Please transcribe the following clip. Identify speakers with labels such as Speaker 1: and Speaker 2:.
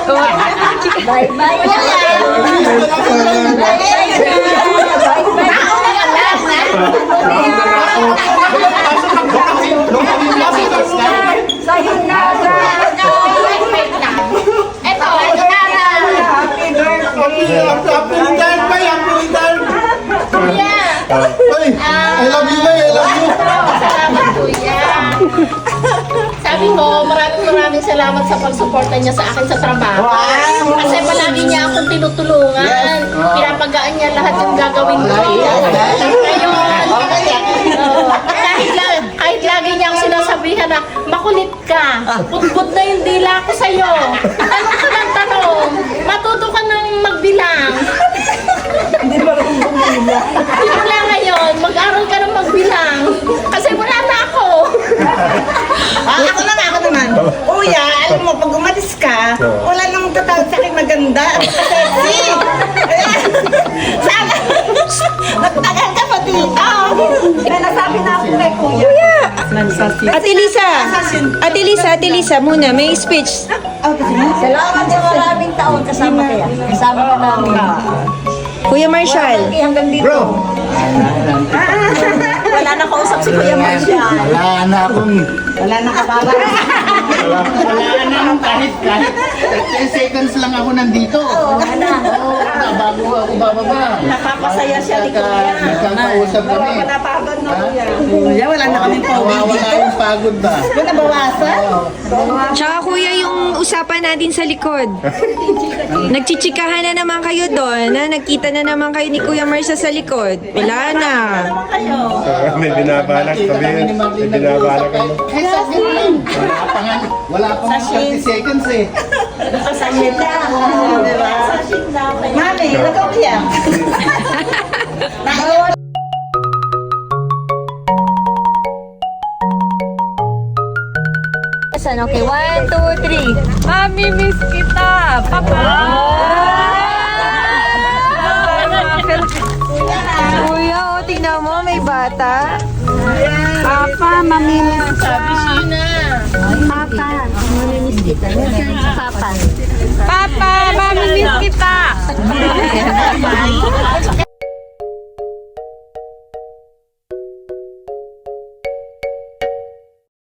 Speaker 1: I love you, I love you.
Speaker 2: Salamat, kuya. Sabi ko, maraming salamat sa pagsuporta niya sa akin sa trabaho. Kasi palagi niya akong tinutulungan. Pinapagaan niya lahat yung gagawin ko. Ngayon, kahit lagi niya ang sinasabihan na makulit ka, putput na yung dila ko sa'yo. Tanong ka ng tanong, matuto ka ng magbilang. Simula ngayon, mag-aral ka ng magbilang. Kasi wala na ako.
Speaker 3: Ako naman. Kuya, alam mo, pag umalis ka, wala nang tatawag sa akin maganda at sexy. Sana, nagtagal ka pa dito. Nasabi na ako kay Kuya.
Speaker 4: Ate Lisa, muna, may speech.
Speaker 5: Salamat sa maraming taon kasama kaya. Kasama ka namin.
Speaker 4: Kuya Marshall.
Speaker 5: Hanggang dito.
Speaker 1: Bro!
Speaker 5: Wala na kausap si Kuya Marshall.
Speaker 1: Wala na akong...
Speaker 3: Wala nang kababa.
Speaker 1: Wala na kahit 10 seconds lang ako nandito.
Speaker 5: Wala na.
Speaker 1: Bago ako bababa.
Speaker 5: Napapasaya siya ni Kuya.
Speaker 1: Nagkakausap kami.
Speaker 3: Napagod na Kuya. Kuya, wala na kaming pawin
Speaker 1: Wala
Speaker 3: dito.
Speaker 1: yung pagod ba?
Speaker 3: Kung nabawasan?
Speaker 4: Tsaka kuya, yung usapan natin sa likod. Nagchichikahan na naman kayo doon. Nagkita na naman kayo ni Kuya Marshall sa likod. Wala na.
Speaker 6: May binabalak sabihin. May binabalak kayo.
Speaker 1: Wala pa nga 30 seconds eh.
Speaker 5: Sasayad na.
Speaker 3: Diba? Mami, nagaw Kuya.
Speaker 4: Okay, 1, 2, 3.
Speaker 7: Mami, miss kita! Papa!
Speaker 4: Kuya, tingnan mo, may bata.
Speaker 7: Papa, mami, miss kita!
Speaker 2: Sabi siya na.
Speaker 5: Papa, mamimiss kita. Papa.